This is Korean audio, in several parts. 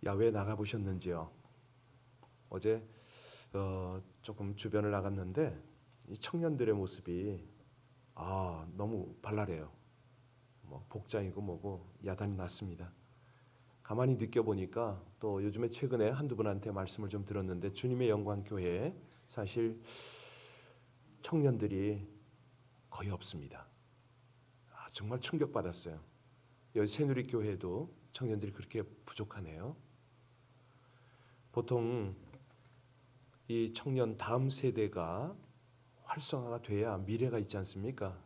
야외에 나가 보셨는지요? 어제 조금 주변을 나갔는데 이 청년들의 모습이 너무 발랄해요. 뭐 복장이고 뭐고 야단이 났습니다. 가만히 느껴보니까 또 요즘에 최근에 한두 분한테 말씀을 좀 들었는데 주님의 영광 교회에 사실 청년들이 거의 없습니다. 정말 충격받았어요. 여기 새누리교회도 청년들이 그렇게 부족하네요. 보통 이 청년 다음 세대가 활성화가 돼야 미래가 있지 않습니까?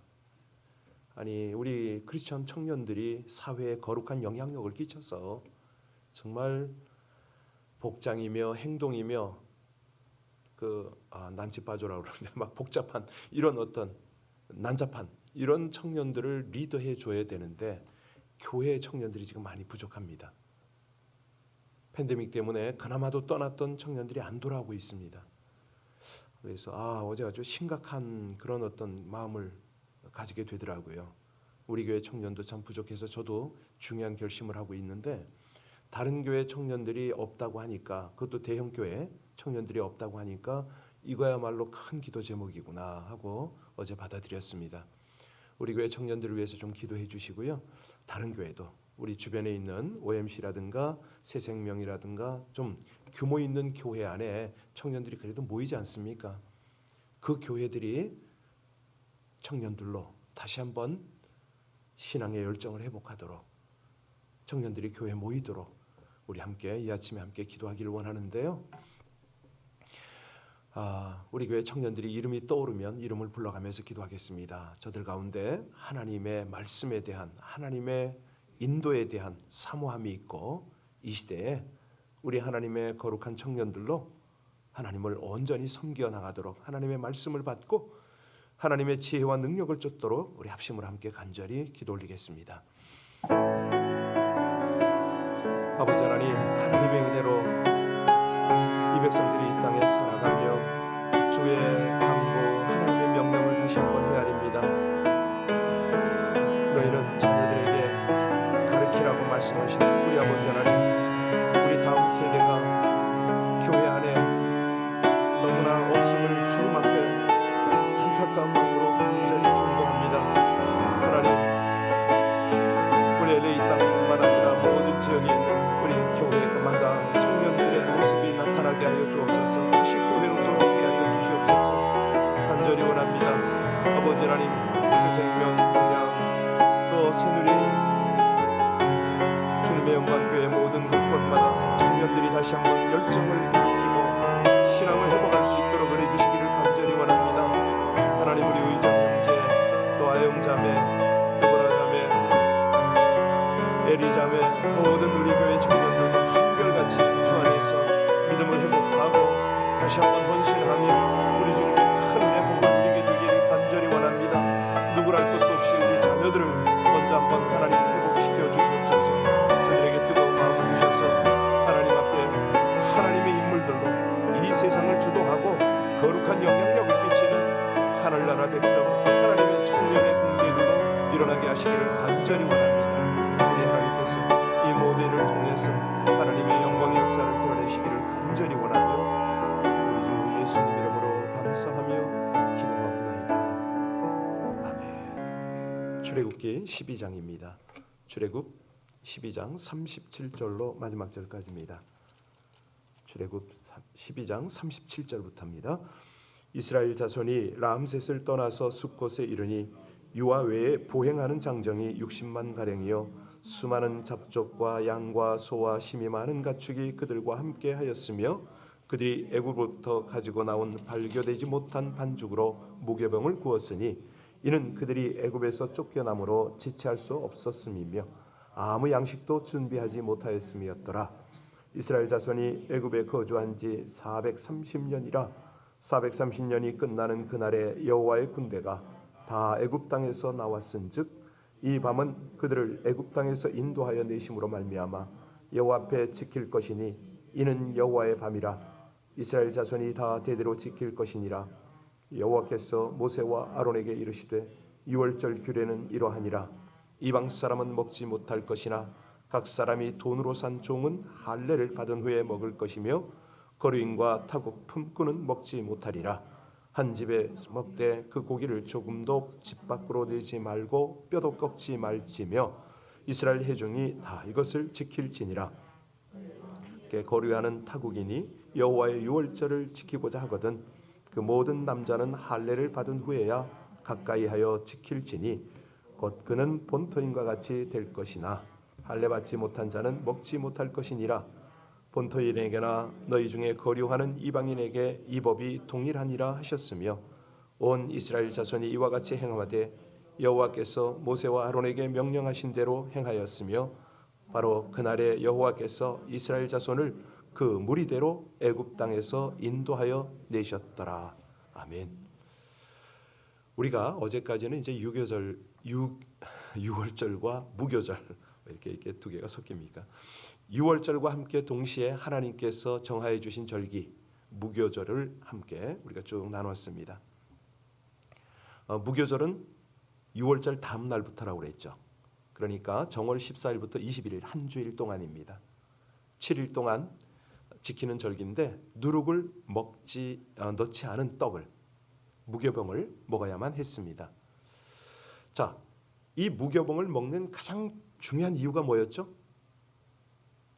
아니 우리 크리스천 청년들이 사회에 거룩한 영향력을 끼쳐서 정말 복장이며 행동이며 난치빠져라고 그러는데 막 복잡한 이런 어떤 난잡한 이런 청년들을 리더해 줘야 되는데 교회 청년들이 지금 많이 부족합니다. 팬데믹 때문에 그나마도 떠났던 청년들이 안 돌아오고 있습니다. 그래서 어제 아주 심각한 그런 어떤 마음을 가지게 되더라고요. 우리 교회 청년도 참 부족해서 저도 중요한 결심을 하고 있는데 다른 교회 청년들이 없다고 하니까 그것도 대형 교회 청년들이 없다고 하니까 이거야말로 큰 기도 제목이구나 하고 어제 받아들였습니다. 우리 교회 청년들을 위해서 좀 기도해 주시고요. 다른 교회도 우리 주변에 있는 OMC라든가 새생명이라든가 좀 규모 있는 교회 안에 청년들이 그래도 모이지 않습니까? 그 교회들이 청년들로 다시 한번 신앙의 열정을 회복하도록 청년들이 교회에 모이도록 우리 함께 이 아침에 함께 기도하기를 원하는데요. 우리 교회 청년들이 이름이 떠오르면 이름을 불러가면서 기도하겠습니다. 저들 가운데 하나님의 말씀에 대한 하나님의 인도에 대한 사모함이 있고 이 시대에 우리 하나님의 거룩한 청년들로 하나님을 온전히 섬겨 나가도록 하나님의 말씀을 받고 하나님의 지혜와 능력을 쫓도록 우리 합심으로 함께 간절히 기도 올리겠습니다. 아버지 하나님, 하나님의 은혜로 이 백성들이 이 땅에 살아가며 주의 강구 하나님의 명령을 다시 한번 헤아립니다. 너희는 자녀들에게 가르치라고 말씀하신 우리 아버지 하나님, 우리 다음 세대가 교회 안에 너무나 없음을 주님 앞에 안타까운 마음으로 간절히 중보합니다. 하나님, 우리 LA 땅뿐만 아니라 모든 지역에 있는 우리 교회마다 청년들의 모습이 나타나게 하여 주옵소서. 다시 교회로 돌아오게 하여 주시옵소서. 간절히 원합니다. 아버지 하나님, 새생명, 한양, 또 새누리 주님의 영광교회 모든 곳곳마다 청년들이 다시 한번 열정을 일으키고 신앙을 회복할 수 있도록 은혜 주시기를 간절히 원합니다. 하나님, 우리 의정 형제, 또 아영 자매, 드보라 자매, 에리 자매, 모든 우리 교회 청년들도 한결같이 주 안에서 믿음을 회복하고 다시 한번 헌신하며 우리 주님의 큰 은혜 복을 누리게 되기를 간절히 원합니다. 누구랄 것도 없이 우리 자녀들을 먼저 한번 하나님 회복시켜 주시옵소서. 저들에게 뜨거운 마음을 주셔서 하나님 앞에 하나님의 인물들로 이 세상을 주도하고 거룩한 영향력을 끼치는 하늘나라 백성, 하나님의 청년의 군대들로 일어나게 하시기를 간절히 원합니다. 우리 하나님께서 이 모든 일을 통해서 하나님의 영광의 역사를 드러내시기를 간절히 원하며 우리 주 예수님 이름으로 감사하며 기도하옵나이다. 아멘. 출애굽기 12장입니다. 출애굽 12장 37절로 마지막 절까지입니다. 출애굽 12장 37절부터입니다. 이스라엘 자손이 람셋을 떠나서 숫곳에 이르니 유아 외에 보행하는 장정이 60만 가량이요 수많은 잡족과 양과 소와 힘이 많은 가축이 그들과 함께 하였으며 그들이 애굽으로부터 가지고 나온 발교되지 못한 반죽으로 무교병을 구웠으니 이는 그들이 애굽에서 쫓겨남으로 지체할 수 없었음이며 아무 양식도 준비하지 못하였음이었더라. 이스라엘 자손이 애굽에 거주한 지 430년이라 430년이 끝나는 그날에 여호와의 군대가 다 애굽 땅에서 나왔은즉 이 밤은 그들을 애굽 땅에서 인도하여 내심으로 말미암아 여호와 앞에 지킬 것이니 이는 여호와의 밤이라. 이스라엘 자손이 다 대대로 지킬 것이니라. 여호와께서 모세와 아론에게 이르시되 유월절 규례는 이러하니라. 이방 사람은 먹지 못할 것이나 각 사람이 돈으로 산 종은 할례를 받은 후에 먹을 것이며 거류인과 타국 품꾼은 먹지 못하리라. 한 집에 먹되 그 고기를 조금도 집 밖으로 내지 말고 뼈도 꺾지 말지며 이스라엘 회중이 다 이것을 지킬지니라. 거류하는 타국인이 여호와의 유월절을 지키고자 하거든 그 모든 남자는 할례를 받은 후에야 가까이하여 지킬지니 곧 그는 본토인과 같이 될 것이나 할례 받지 못한 자는 먹지 못할 것이니라. 본토인에게나 너희 중에 거류하는 이방인에게 이 법이 동일하니라 하셨으며 온 이스라엘 자손이 이와 같이 행하되 여호와께서 모세와 아론에게 명령하신 대로 행하였으며 바로 그날에 여호와께서 이스라엘 자손을 그 무리대로 애굽 땅에서 인도하여 내셨더라. 아멘. 우리가 어제까지는 이제 유월절과 무교절 이렇게 두 개가 섞입니까? 유월절과 함께 동시에 하나님께서 정하여 주신 절기 무교절을 함께 우리가 쭉 나눴습니다. 무교절은 유월절 다음 날부터라고 그랬죠. 그러니까 정월 14일부터 21일 한 주일 동안입니다. 7일 동안 지키는 절기인데 누룩을 넣지 않은 떡을 무교병을 먹어야만 했습니다. 자, 이 무교병을 먹는 가장 중요한 이유가 뭐였죠?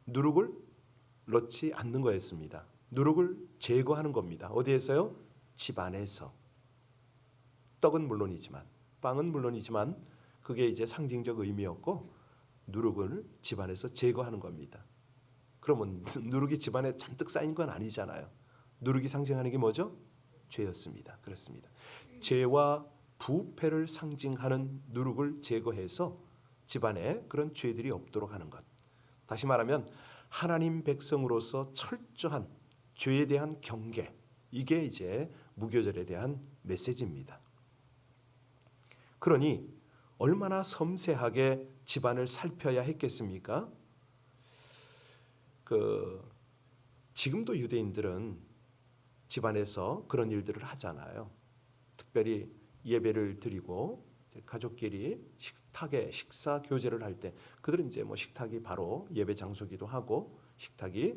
누룩을 넣지 않는 거였습니다. 누룩을 제거하는 겁니다. 어디에서요? 집 안에서. 떡은 물론이지만, 빵은 물론이지만 그게 이제 상징적 의미였고 누룩을 집 안에서 제거하는 겁니다. 그러면 누룩이 집 안에 잔뜩 쌓인 건 아니잖아요. 누룩이 상징하는 게 뭐죠? 죄였습니다. 그렇습니다. 죄와 부패를 상징하는 누룩을 제거해서 집안에 그런 죄들이 없도록 하는 것. 다시 말하면 하나님 백성으로서 철저한 죄에 대한 경계. 이게 이제 무교절에 대한 메시지입니다. 그러니 얼마나 섬세하게 집안을 살펴야 했겠습니까? 지금도 유대인들은 집안에서 그런 일들을 하잖아요. 특별히 예배를 드리고 가족끼리 식탁에 식사 교제를 할 때 그들은 이제 뭐 식탁이 바로 예배 장소기도 하고 식탁이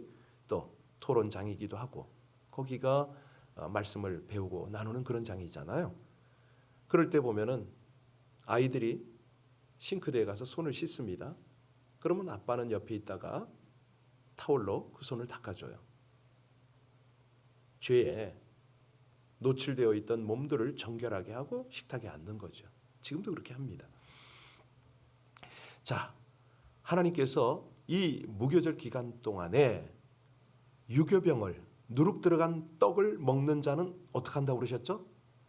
또 토론장이기도 하고 거기가 말씀을 배우고 나누는 그런 장이잖아요. 그럴 때 보면은 아이들이 싱크대에 가서 손을 씻습니다. 그러면 아빠는 옆에 있다가 타올로 그 손을 닦아줘요. 죄에 노출되어 있던 몸들을 정결하게 하고 식탁에 앉는 거죠. 지금도 그렇게 합니다. 자, 하나님께서 이 무교절 기간 동안에 유교병을 누룩 들어간 떡을 먹는 자는 어떻게 한다고 그러셨죠?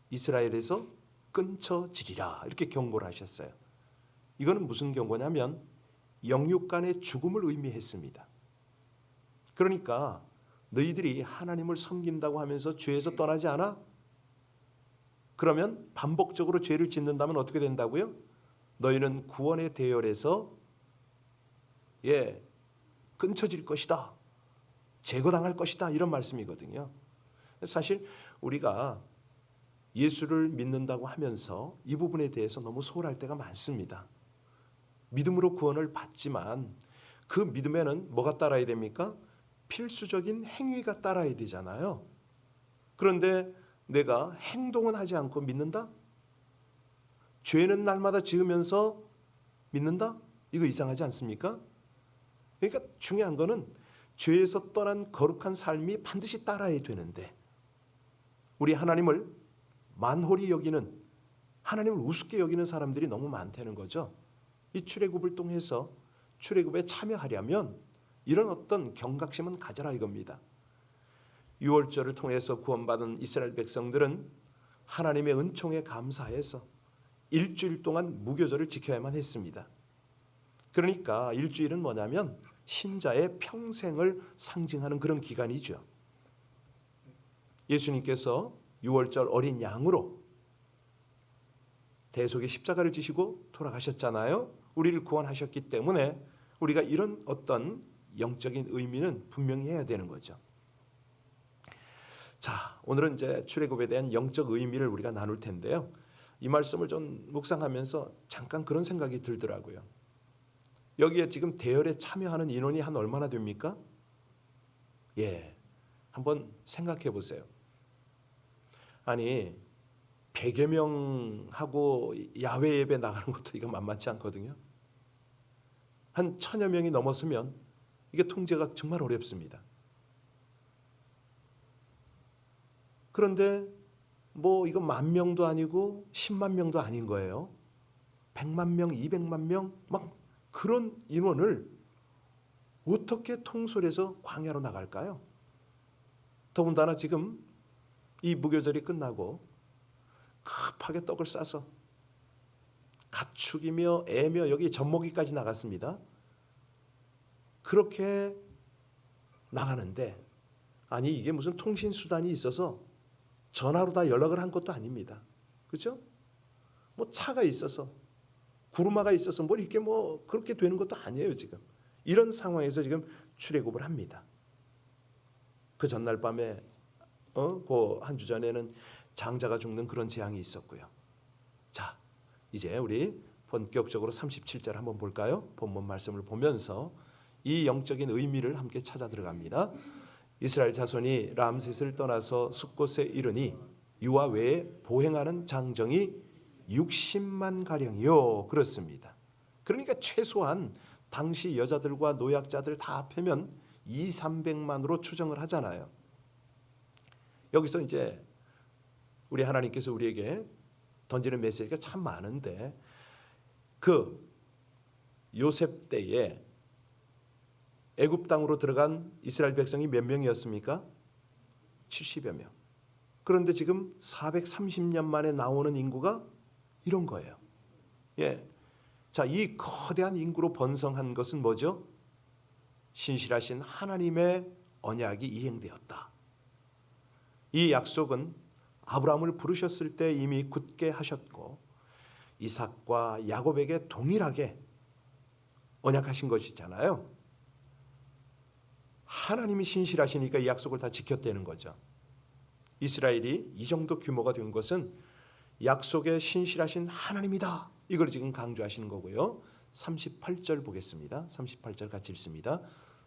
이스라엘에서 끊쳐지리라 이렇게 경고를 하셨어요. 이거는 무슨 경고냐면 영육 간의 죽음을 의미했습니다. 그러니까 너희들이 하나님을 섬긴다고 하면서 죄에서 떠나지 않아? 그러면 반복적으로 죄를 짓는다면 어떻게 된다고요? 너희는 구원의 대열에서 끊쳐질 것이다. 제거당할 것이다. 이런 말씀이거든요. 사실 우리가 예수를 믿는다고 하면서 이 부분에 대해서 너무 소홀할 때가 많습니다. 믿음으로 구원을 받지만 그 믿음에는 뭐가 따라야 됩니까? 필수적인 행위가 따라야 되잖아요. 그런데 내가 행동은 하지 않고 믿는다? 죄는 날마다 지으면서 믿는다? 이거 이상하지 않습니까? 그러니까 중요한 거는 죄에서 떠난 거룩한 삶이 반드시 따라야 되는데 우리 하나님을 만홀히 여기는 하나님을 우습게 여기는 사람들이 너무 많다는 거죠. 이 출애굽을 통해서 출애굽에 참여하려면 이런 어떤 경각심은 가져라 이겁니다. 유월절을 통해서 구원받은 이스라엘 백성들은 하나님의 은총에 감사해서 일주일 동안 무교절을 지켜야만 했습니다. 그러니까 일주일은 뭐냐면 신자의 평생을 상징하는 그런 기간이죠. 예수님께서 유월절 어린 양으로 대속의 십자가를 지시고 돌아가셨잖아요. 우리를 구원하셨기 때문에 우리가 이런 어떤 영적인 의미는 분명히 해야 되는 거죠. 자, 오늘은 이제 출애굽에 대한 영적 의미를 우리가 나눌 텐데요. 이 말씀을 좀 묵상하면서 잠깐 그런 생각이 들더라고요. 여기에 지금 대열에 참여하는 인원이 한 얼마나 됩니까? 예, 한번 생각해 보세요. 아니 100여 명하고 야외 예배 나가는 것도 이거 만만치 않거든요. 한 1000여 명이 넘었으면 이게 통제가 정말 어렵습니다. 그런데 뭐 이거 10,000명도 아니고 10만 명도 아닌 거예요. 100만 명, 200만 명 막 그런 인원을 어떻게 통솔해서 광야로 나갈까요? 더군다나 지금 이 무교절이 끝나고 급하게 떡을 싸서 가축이며 애며 여기 젖먹이까지 나갔습니다. 그렇게 나가는데 아니 이게 무슨 통신수단이 있어서 전화로 다 연락을 한 것도 아닙니다. 그렇죠? 뭐 차가 있어서 구루마가 있어서 뭐 이렇게 뭐 그렇게 되는 것도 아니에요. 지금 이런 상황에서 지금 출애굽을 합니다. 그 전날 밤에 그 한 주 전에는 장자가 죽는 그런 재앙이 있었고요. 자, 이제 우리 본격적으로 37절 한번 볼까요? 본문 말씀을 보면서 이 영적인 의미를 함께 찾아 들어갑니다. 이스라엘 자손이 람셋을 떠나서 숫곳에 이르니 유아 외에 보행하는 장정이 60만 가량이요. 그렇습니다. 그러니까 최소한 당시 여자들과 노약자들 다 합하면 200~300만으로 추정을 하잖아요. 여기서 이제 우리 하나님께서 우리에게 던지는 메시지가 참 많은데 그 요셉 때에 애굽 땅으로 들어간 이스라엘 백성이 몇 명이었습니까? 70여 명. 그런데 지금 430년 만에 나오는 인구가 이런 거예요. 예. 자, 이 거대한 인구로 번성한 것은 뭐죠? 신실하신 하나님의 언약이 이행되었다. 이 약속은 아브라함을 부르셨을 때 이미 굳게 하셨고 이삭과 야곱에게 동일하게 언약하신 것이잖아요. 하나님이 신실하시니까 이 약속을 다 지켰다는 거죠. 이스라엘이 이 정도 규모가 된 것은 약속에 신실하신 하나님이다. 이걸 지금 강조하시는 거고요. 38절 보겠습니다. 38절 같이 읽습니다.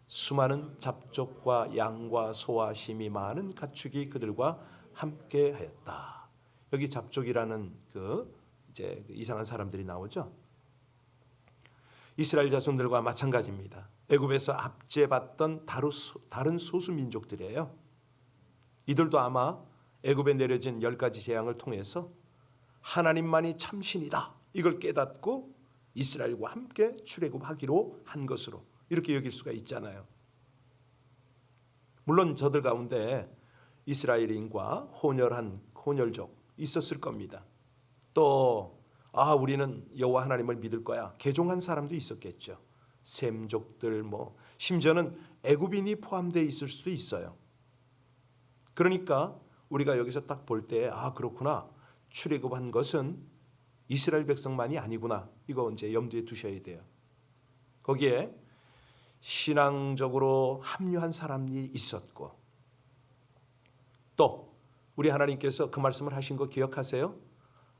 수많은 잡족과 양과 소와 심이 많은 가축이 그들과 함께하였다. 여기 잡족이라는 그 이제 이상한 사람들이 나오죠. 이스라엘 자손들과 마찬가지입니다. 애굽에서 압제받던 다른 소수 민족들이에요. 이들도 아마 애굽에 내려진 10가지 재앙을 통해서 하나님만이 참신이다. 이걸 깨닫고 이스라엘과 함께 출애굽하기로 한 것으로 이렇게 여길 수가 있잖아요. 물론 저들 가운데 이스라엘인과 혼혈족 있었을 겁니다. 또 우리는 여호와 하나님을 믿을 거야. 개종한 사람도 있었겠죠. 셈족들 뭐 심지어는 애굽인이 포함되어 있을 수도 있어요. 그러니까 우리가 여기서 딱 볼 때 그렇구나. 출애굽한 것은 이스라엘 백성만이 아니구나. 이거 이제 염두에 두셔야 돼요. 거기에 신앙적으로 합류한 사람이 있었고 또 우리 하나님께서 그 말씀을 하신 거 기억하세요?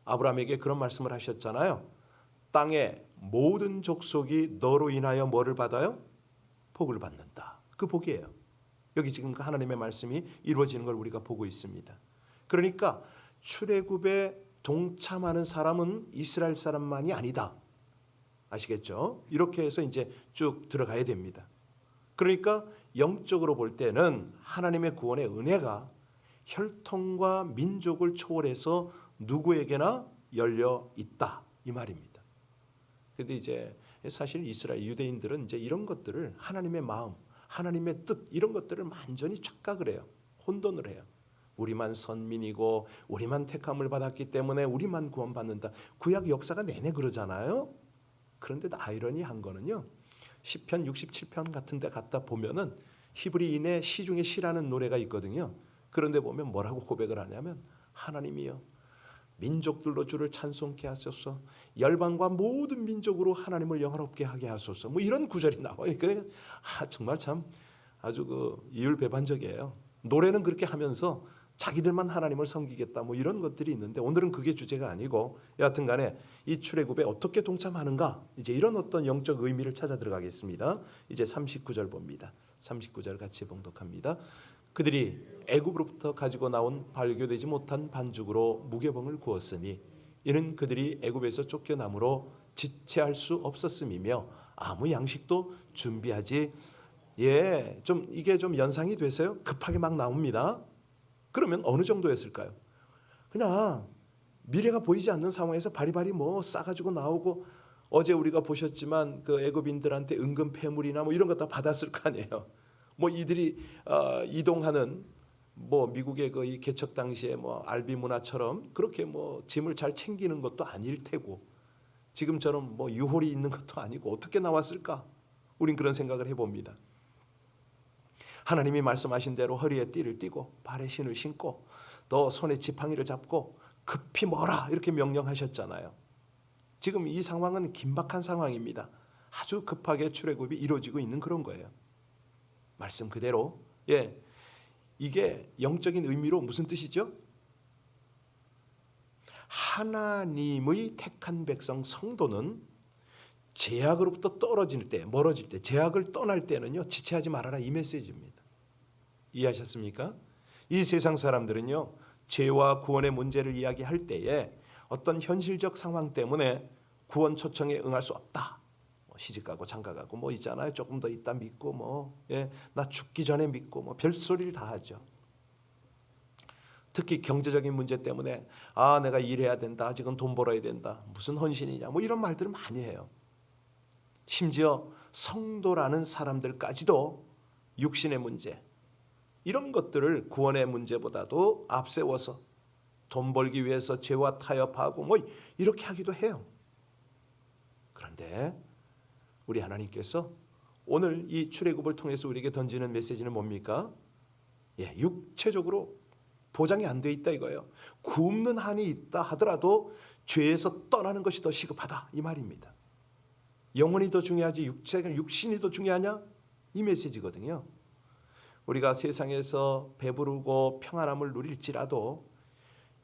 아브라함에게 그런 말씀을 하셨잖아요. 땅의 모든 족속이 너로 인하여 뭐를 받아요? 복을 받는다. 그 복이에요. 여기 지금 그 하나님의 말씀이 이루어지는 걸 우리가 보고 있습니다. 그러니까 출애굽에 동참하는 사람은 이스라엘 사람만이 아니다. 아시겠죠? 이렇게 해서 이제 쭉 들어가야 됩니다. 그러니까 영적으로 볼 때는 하나님의 구원의 은혜가 혈통과 민족을 초월해서 누구에게나 열려 있다 이 말입니다. 그런데 이제 사실 이스라엘 유대인들은 이제 이런 것들을 하나님의 마음, 하나님의 뜻 이런 것들을 완전히 착각을 해요. 혼돈을 해요. 우리만 선민이고 우리만 택함을 받았기 때문에 우리만 구원받는다. 구약 역사가 내내 그러잖아요. 그런데 아이러니한 거는요. 시편 67편 같은 데 갔다 보면은 히브리인의 시 중에 시라는 노래가 있거든요. 그런데 보면 뭐라고 고백을 하냐면 하나님이여 민족들로 주를 찬송케 하소서 열방과 모든 민족으로 하나님을 영화롭게 하게 하소서 뭐 이런 구절이 나와요. 그러니까 정말 참 아주 그 이율배반적이에요. 노래는 그렇게 하면서 자기들만 하나님을 섬기겠다 뭐 이런 것들이 있는데 오늘은 그게 주제가 아니고 여하튼 간에 이 출애굽에 어떻게 동참하는가 이제 이런 어떤 영적 의미를 찾아 들어가겠습니다. 이제 39절 봅니다. 39절 같이 봉독합니다. 그들이 애굽으로부터 가지고 나온 발교되지 못한 반죽으로 무교병을 구웠으니 이는 그들이 애굽에서 쫓겨남으로 지체할 수 없었음이며 아무 양식도 준비하지 좀 이게 좀 연상이 돼서요. 급하게 막 나옵니다. 그러면 어느 정도였을까요? 그냥 미래가 보이지 않는 상황에서 바리바리 뭐 싸가지고 나오고 어제 우리가 보셨지만 그 애굽인들한테 은근 폐물이나 뭐 이런 거 다 받았을 거 아니에요. 뭐 이들이 이동하는 뭐 미국의 그 이 개척 당시에 뭐 알비 문화처럼 그렇게 뭐 짐을 잘 챙기는 것도 아닐 테고 지금처럼 뭐 유홀이 있는 것도 아니고 어떻게 나왔을까? 우린 그런 생각을 해봅니다. 하나님이 말씀하신 대로 허리에 띠를 띠고 발에 신을 신고 또 손에 지팡이를 잡고 급히 먹어라 이렇게 명령하셨잖아요. 지금 이 상황은 긴박한 상황입니다. 아주 급하게 출애굽이 이루어지고 있는 그런 거예요. 말씀 그대로 이게 영적인 의미로 무슨 뜻이죠? 하나님의 택한 백성 성도는 제약으로부터 떨어질 때, 멀어질 때, 제약을 떠날 때는요 지체하지 말아라 이 메시지입니다. 이해하셨습니까? 이 세상 사람들은요 죄와 구원의 문제를 이야기할 때에 어떤 현실적 상황 때문에 구원 초청에 응할 수 없다. 시집가고 장가가고 뭐 있잖아요. 조금 더 있다 믿고 나 죽기 전에 믿고 뭐 별소리를 다 하죠. 특히 경제적인 문제 때문에 내가 일해야 된다. 아직은 돈 벌어야 된다. 무슨 헌신이냐. 뭐 이런 말들을 많이 해요. 심지어 성도라는 사람들까지도 육신의 문제 이런 것들을 구원의 문제보다도 앞세워서 돈 벌기 위해서 죄와 타협하고 뭐 이렇게 하기도 해요. 그런데 우리 하나님께서 오늘 이 출애굽을 통해서 우리에게 던지는 메시지는 뭡니까? 육체적으로 보장이 안 돼 있다 이거예요. 굶는 한이 있다 하더라도 죄에서 떠나는 것이 더 시급하다 이 말입니다. 영혼이 더 중요하지 육신이 더 중요하냐? 이 메시지거든요. 우리가 세상에서 배부르고 평안함을 누릴지라도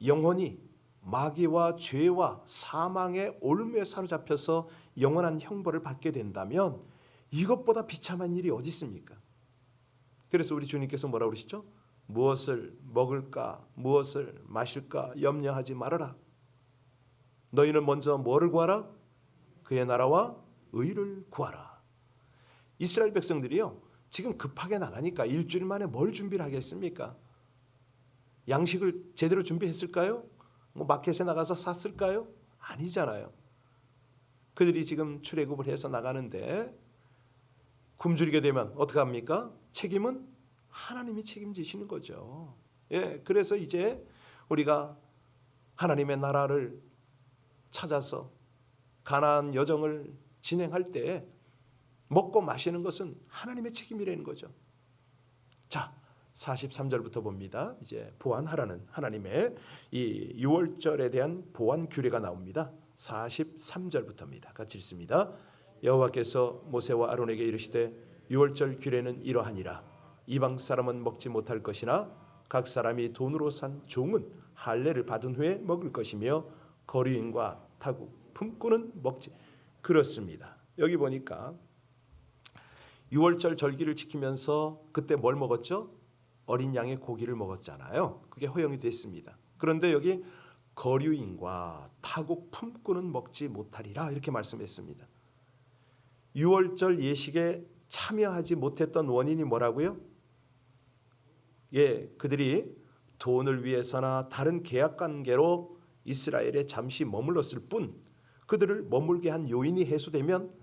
영혼이 마귀와 죄와 사망의 올무에 사로잡혀서 영원한 형벌을 받게 된다면 이것보다 비참한 일이 어디 있습니까? 그래서 우리 주님께서 뭐라고 그러시죠? 무엇을 먹을까 무엇을 마실까 염려하지 말아라. 너희는 먼저 뭐를 구하라? 그의 나라와 의를 구하라. 이스라엘 백성들이요 지금 급하게 나가니까 일주일 만에 뭘 준비를 하겠습니까? 양식을 제대로 준비했을까요? 뭐 마켓에 나가서 샀을까요? 아니잖아요. 그들이 지금 출애굽을 해서 나가는데 굶주리게 되면 어떻게 합니까? 책임은 하나님이 책임지시는 거죠. 그래서 이제 우리가 하나님의 나라를 찾아서 가나안 여정을 진행할 때 먹고 마시는 것은 하나님의 책임이라는 거죠. 자, 43절부터 봅니다. 이제 보완하라는 하나님의 이 유월절에 대한 보완 규례가 나옵니다. 43절부터입니다. 같이 읽습니다. 여호와께서 모세와 아론에게 이르시되 유월절 규례는 이러하니라. 이방 사람은 먹지 못할 것이나 각 사람이 돈으로 산 종은 할례를 받은 후에 먹을 것이며 거류인과 타국 품꾼은 먹지. 그렇습니다. 여기 보니까 유월절 절기를 지키면서 그때 뭘 먹었죠? 어린 양의 고기를 먹었잖아요. 그게 허용이 됐습니다. 그런데 여기 거류인과 타국 품꾼은 먹지 못하리라 이렇게 말씀했습니다. 유월절 예식에 참여하지 못했던 원인이 뭐라고요? 그들이 돈을 위해서나 다른 계약 관계로 이스라엘에 잠시 머물렀을 뿐 그들을 머물게 한 요인이 해소되면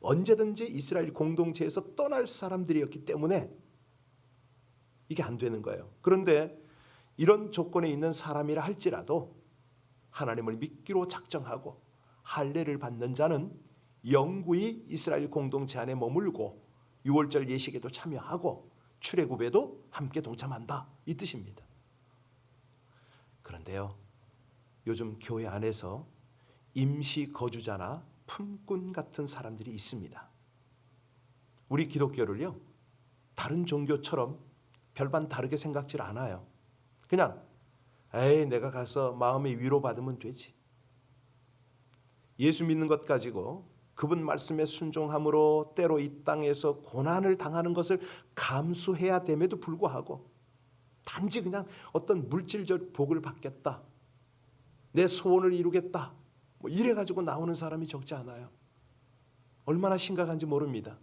언제든지 이스라엘 공동체에서 떠날 사람들이었기 때문에 이게 안 되는 거예요. 그런데 이런 조건에 있는 사람이라 할지라도 하나님을 믿기로 작정하고 할례를 받는 자는 영구히 이스라엘 공동체 안에 머물고 유월절 예식에도 참여하고 출애굽에도 함께 동참한다 이 뜻입니다. 그런데요 요즘 교회 안에서 임시 거주자나 품꾼 같은 사람들이 있습니다. 우리 기독교를요 다른 종교처럼 별반 다르게 생각질 않아요. 그냥 에이 내가 가서 마음의 위로받으면 되지. 예수 믿는 것 가지고 그분 말씀에 순종함으로 때로 이 땅에서 고난을 당하는 것을 감수해야 됨에도 불구하고 단지 그냥 어떤 물질적 복을 받겠다, 내 소원을 이루겠다, 뭐 이래 가지고 나오는 사람이 적지 않아요. 얼마나 심각한지 모릅니다.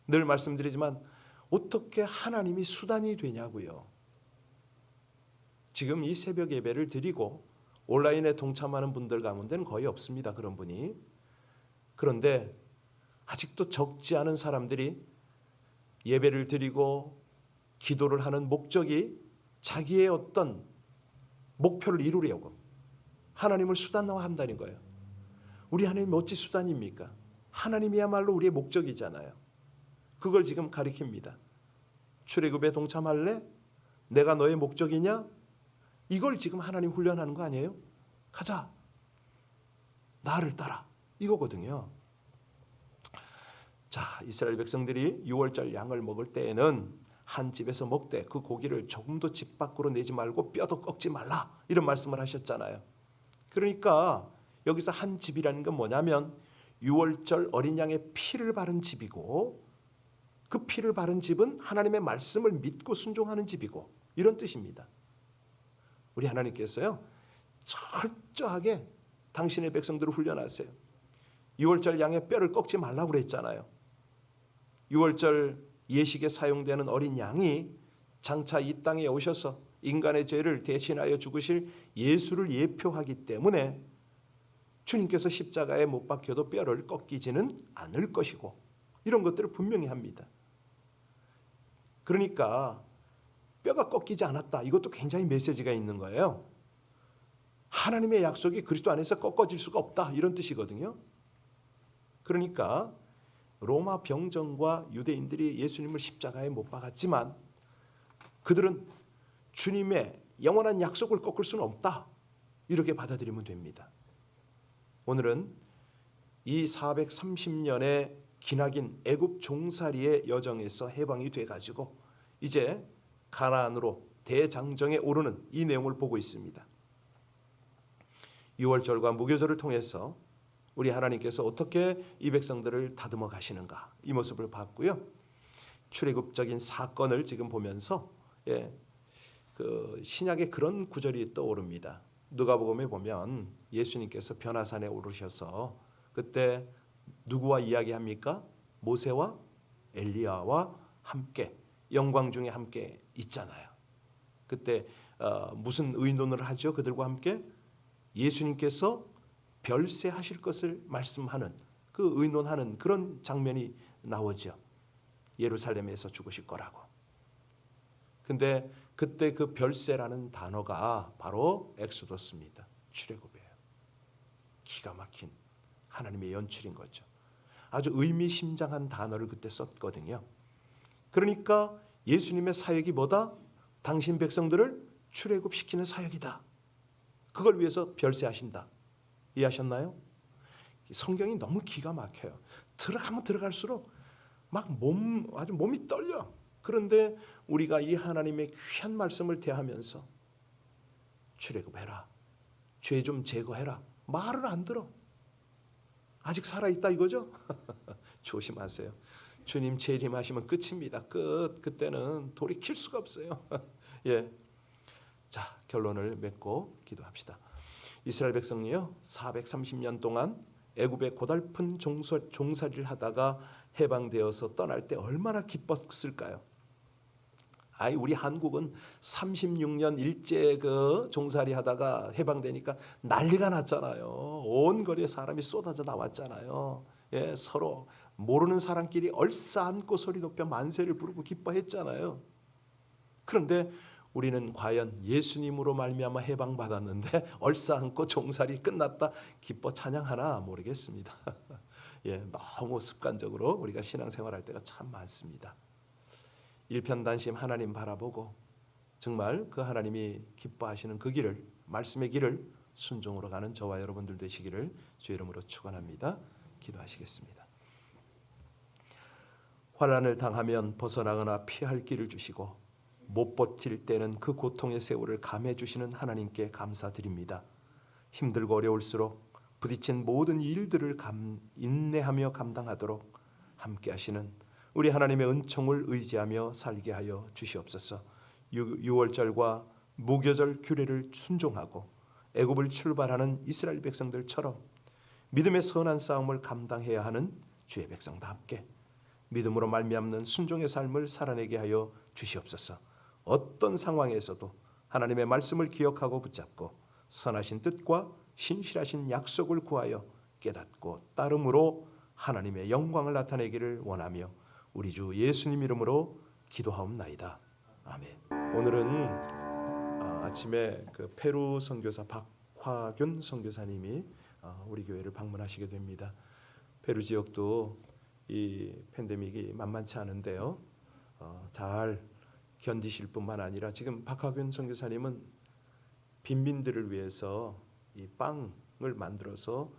늘 말씀드리지만 어떻게 하나님이 수단이 되냐고요. 지금 이 새벽 예배를 드리고 온라인에 동참하는 분들 가운데는 거의 없습니다. 그런 분이. 그런데 아직도 적지 않은 사람들이 예배를 드리고 기도를 하는 목적이 자기의 어떤 목표를 이루려고 하나님을 수단화한다는 거예요. 우리 하나님 어찌 수단입니까? 하나님이야말로 우리의 목적이잖아요. 그걸 지금 가리킵니다. 출애굽에 동참할래? 내가 너의 목적이냐? 이걸 지금 하나님 훈련하는 거 아니에요? 가자. 나를 따라. 이거거든요. 자, 이스라엘 백성들이 6월절 양을 먹을 때에는 한 집에서 먹되 그 고기를 조금도 집 밖으로 내지 말고 뼈도 꺾지 말라. 이런 말씀을 하셨잖아요. 그러니까 여기서 한 집이라는 건 뭐냐면 6월절 어린 양의 피를 바른 집이고 그 피를 바른 집은 하나님의 말씀을 믿고 순종하는 집이고 이런 뜻입니다. 우리 하나님께서요 철저하게 당신의 백성들을 훈련하세요. 6월절 양의 뼈를 꺾지 말라고 그랬잖아요. 6월절 예식에 사용되는 어린 양이 장차 이 땅에 오셔서 인간의 죄를 대신하여 죽으실 예수를 예표하기 때문에 주님께서 십자가에 못 박혀도 뼈를 꺾이지는 않을 것이고 이런 것들을 분명히 합니다. 그러니까 뼈가 꺾이지 않았다. 이것도 굉장히 메시지가 있는 거예요. 하나님의 약속이 그리스도 안에서 꺾어질 수가 없다. 이런 뜻이거든요. 그러니까 로마 병정과 유대인들이 예수님을 십자가에 못 박았지만 그들은 주님의 영원한 약속을 꺾을 수는 없다. 이렇게 받아들이면 됩니다. 오늘은 이 430년의 기나긴 애굽 종살이의 여정에서 해방이 돼가지고 이제 가나안으로 대장정에 오르는 이 내용을 보고 있습니다. 6월절과 무교절을 통해서 우리 하나님께서 어떻게 이 백성들을 다듬어 가시는가 이 모습을 봤고요. 출애굽적인 사건을 지금 보면서 그 신약의 그런 구절이 떠오릅니다. 누가복음에 보면 예수님께서 변화산에 오르셔서 그때 누구와 이야기합니까? 모세와 엘리야와 함께 영광 중에 함께 있잖아요. 그때 무슨 의논을 하죠? 그들과 함께 예수님께서 별세하실 것을 말씀하는 그 의논하는 그런 장면이 나오죠. 예루살렘에서 죽으실 거라고. 근데 그때 그 별세라는 단어가 바로 엑소더스입니다. 출애굽이에요. 기가 막힌 하나님의 연출인 거죠. 아주 의미심장한 단어를 그때 썼거든요. 그러니까 예수님의 사역이 뭐다? 당신 백성들을 출애굽시키는 사역이다. 그걸 위해서 별세하신다. 이해하셨나요? 성경이 너무 기가 막혀요. 들어가면 들어갈수록 막 아주 몸이 떨려. 그런데 우리가 이 하나님의 귀한 말씀을 대하면서 출애굽해라. 죄 좀 제거해라. 말을 안 들어. 아직 살아있다 이거죠? 조심하세요. 주님 재림하시면 끝입니다. 끝. 그때는 돌이킬 수가 없어요. 예. 자, 결론을 맺고 기도합시다. 이스라엘 백성이요 430년 동안 애굽의 고달픈 종살이를 하다가 해방되어서 떠날 때 얼마나 기뻤을까요? 우리 한국은 36년 일제 그 종살이 하다가 해방되니까 난리가 났잖아요. 온 거리에 사람이 쏟아져 나왔잖아요. 예, 서로 모르는 사람끼리 얼싸안고 소리 높여 만세를 부르고 기뻐했잖아요. 그런데 우리는 과연 예수님으로 말미암아 해방받았는데 얼싸안고 종살이 끝났다 기뻐 찬양하나 모르겠습니다. 예, 너무 습관적으로 우리가 신앙생활할 때가 참 많습니다. 일편단심 하나님 바라보고 정말 그 하나님이 기뻐하시는 그 길을 말씀의 길을 순종으로 가는 저와 여러분들 되시기를 주의 이름으로 축원합니다. 기도하시겠습니다. 환난을 당하면 벗어나거나 피할 길을 주시고 못 버틸 때는 그 고통의 세월을 감해 주시는 하나님께 감사드립니다. 힘들고 어려울수록 부딪힌 모든 일들을 인내하며 감당하도록 함께 하시는 우리 하나님의 은총을 의지하며 살게 하여 주시옵소서. 6월절과 무교절 규례를 순종하고 애굽을 출발하는 이스라엘 백성들처럼 믿음의 선한 싸움을 감당해야 하는 주의 백성답게 믿음으로 말미암는 순종의 삶을 살아내게 하여 주시옵소서. 어떤 상황에서도 하나님의 말씀을 기억하고 붙잡고 선하신 뜻과 신실하신 약속을 구하여 깨닫고 따름으로 하나님의 영광을 나타내기를 원하며 우리 주 예수님 이름으로 기도하옵나이다. 아멘. 오늘은 아침에 그 페루 선교사 박화균 선교사님이 우리 교회를 방문하시게 됩니다. 페루 지역도 이 팬데믹이 만만치 않은데요. 잘 견디실 뿐만 아니라 지금 박화균 선교사님은 빈민들을 위해서 이 빵을 만들어서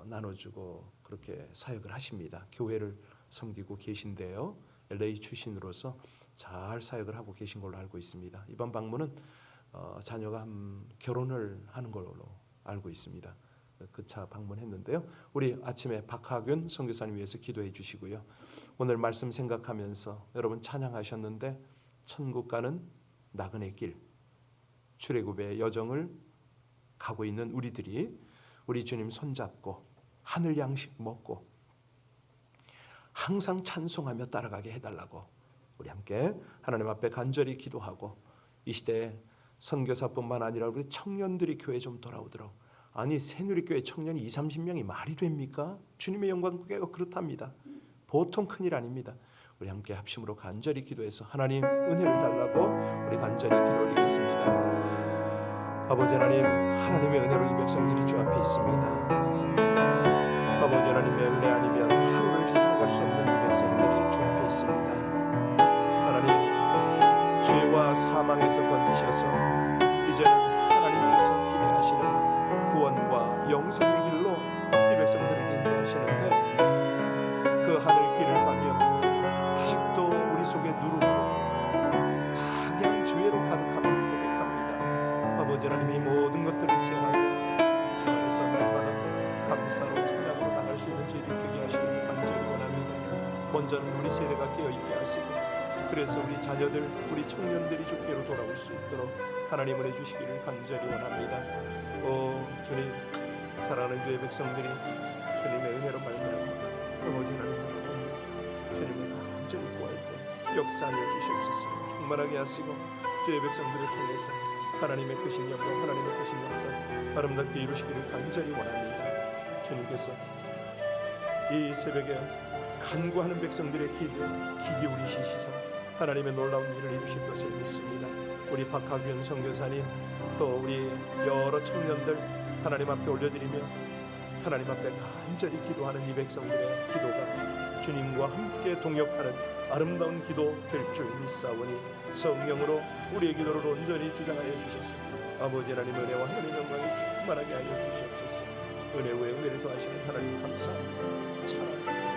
나눠주고 그렇게 사역을 하십니다. 교회를 섬기고 계신데요. LA 출신으로서 잘 사역을 하고 계신 걸로 알고 있습니다. 이번 방문은 자녀가 결혼을 하는 걸로 알고 있습니다. 그 차 방문했는데요. 우리 아침에 박하균 선교사님 위해서 기도해 주시고요. 오늘 말씀 생각하면서 여러분 찬양하셨는데 천국 가는 나그네 길 출애굽의 여정을 가고 있는 우리들이 우리 주님 손잡고 하늘 양식 먹고 항상 찬송하며 따라가게 해달라고 우리 함께 하나님 앞에 간절히 기도하고 이 시대에 선교사뿐만 아니라 우리 청년들이 교회 좀 돌아오도록. 아니 새누리교회 청년이 20-30명이 말이 됩니까? 주님의 영광교회가 그렇답니다. 보통 큰일 아닙니다. 우리 함께 합심으로 간절히 기도해서 하나님 은혜를 달라고 우리 간절히 기도 올리겠습니다. 아버지 하나님, 하나님의 은혜로 이 백성들이 주 앞에 있습니다. 아버지 하나님의 은혜 아니면 하루를 살아갈 수 없는 이 백성들이 주 앞에 있습니다. 하나님, 죄와 사망에서 건지셔서 이제는 하나님께서 기대하시는 구원과 영생의 길로 이 백성들을 인도하시는데 그 하늘 길을 가면 아직도 우리 속에 누르고 강한 죄로 가득함을 고백합니다. 아버지 하나님, 이 모든 것들을 제하고 주 안에서 날마다 감사로 찬양으로 나갈 수 있는 저희들 되게 하시기를 간절히 원합니다. 먼저는 우리 세대가 깨어있게 하시고 그래서 우리 자녀들, 우리 청년들이 주께로 돌아올 수 있도록 하나님 은혜 주시기를 간절히 원합니다. 주님, 사랑하는 주의 백성들이 주님의 은혜로 말미암아 아버지 하나님 주님의 간절히 구할 때 역사하여 주시옵소서. 충만하게 하시고 주의 백성들을 통해서 하나님의 크신 영광, 하나님의 크신 역사 아름답게 이루시기를 간절히 원합니다. 주님께서 이 새벽에 간구하는 백성들의 귀 기울이시시서 하나님의 놀라운 일을 이루실 것을 믿습니다. 우리 박하균 선교사님 또 우리 여러 청년들 하나님 앞에 올려드리며 하나님 앞에 간절히 기도하는 이 백성들의 기도가 주님과 함께 동역하는 아름다운 기도 될 줄 믿사오니 성령으로 우리의 기도를 온전히 주장하여 주셔서 아버지 하나님 은혜와 하나님 영광이 충만하게 하여 주시옵소서. 은혜 위에 은혜를 더하시는 하나님 감사합니다. 사랑합니다.